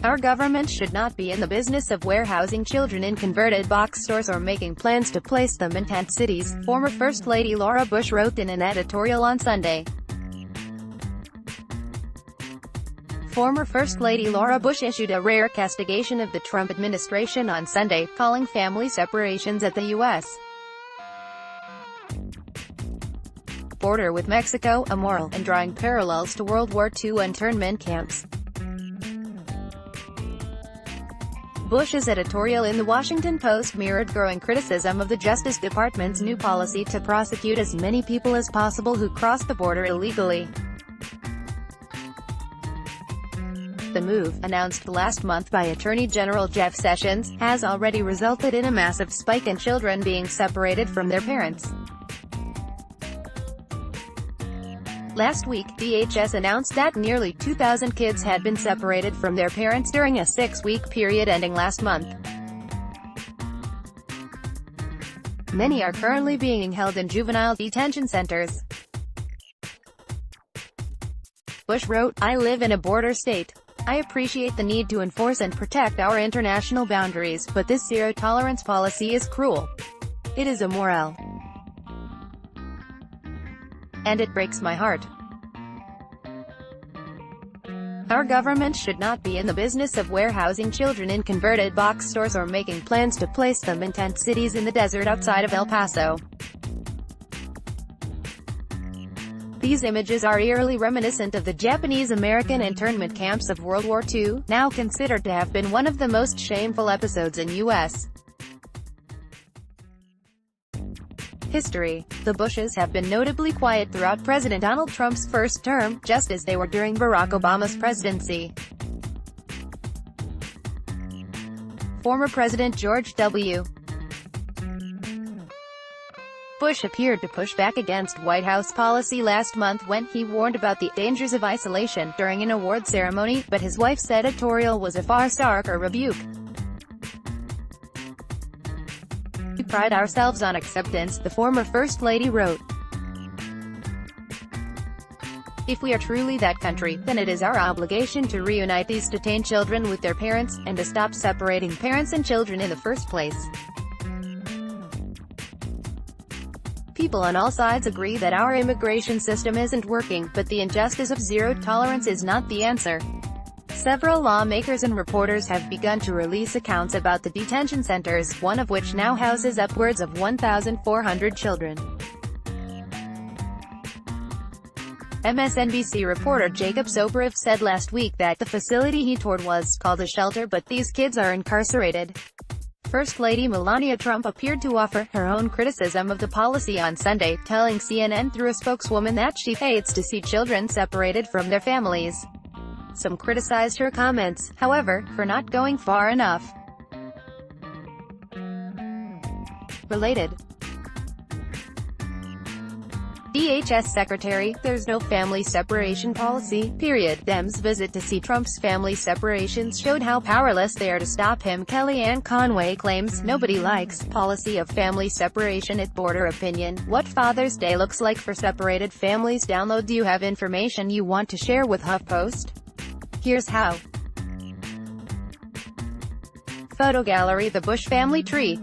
Our government should not be in the business of warehousing children in converted box stores or making plans to place them in tent cities, former First Lady Laura Bush wrote in an editorial on Sunday. Former First Lady Laura Bush issued a rare castigation of the Trump administration on Sunday, calling family separations at the U.S. border with Mexico immoral, and drawing parallels to World War II internment camps. Bush's editorial in The Washington Post mirrored growing criticism of the Justice Department's new policy to prosecute as many people as possible who cross the border illegally. The move, announced last month by Attorney General Jeff Sessions, has already resulted in a massive spike in children being separated from their parents. Last week, DHS announced that nearly 2,000 kids had been separated from their parents during a 6-week period ending last month. Many are currently being held in juvenile detention centers. Bush wrote, "I live in a border state. I appreciate the need to enforce and protect our international boundaries, but this zero-tolerance policy is cruel. It is immoral. And it breaks my heart. Our government should not be in the business of warehousing children in converted box stores or making plans to place them in tent cities in the desert outside of El Paso. These images are eerily reminiscent of the Japanese-American internment camps of World War II, now considered to have been one of the most shameful episodes in U.S. history. The Bushes have been notably quiet throughout President Donald Trump's first term, just as they were during Barack Obama's presidency. Former President George W. Bush appeared to push back against White House policy last month when he warned about the dangers of isolation during an award ceremony, but his wife's editorial was a far starker rebuke. "We pride ourselves on acceptance," the former First Lady wrote. "If we are truly that country, then it is our obligation to reunite these detained children with their parents, and to stop separating parents and children in the first place." People on all sides agree that our immigration system isn't working, but the injustice of zero tolerance is not the answer. Several lawmakers and reporters have begun to release accounts about the detention centers, one of which now houses upwards of 1,400 children. MSNBC reporter Jacob Sobrev said last week that the facility he toured was called a shelter, but these kids are incarcerated. First Lady Melania Trump appeared to offer her own criticism of the policy on Sunday, telling CNN through a spokeswoman that she hates to see children separated from their families. Some criticized her comments, however, for not going far enough. Related. DHS Secretary, "There's no family separation policy, period." Dems' visit to see Trump's family separations showed how powerless they are to stop him. Kellyanne Conway claims, "Nobody likes policy of family separation at border." Opinion: what Father's Day looks like for separated families. Download. Do you have information you want to share with HuffPost? Here's how. Photo gallery: The Bush family tree.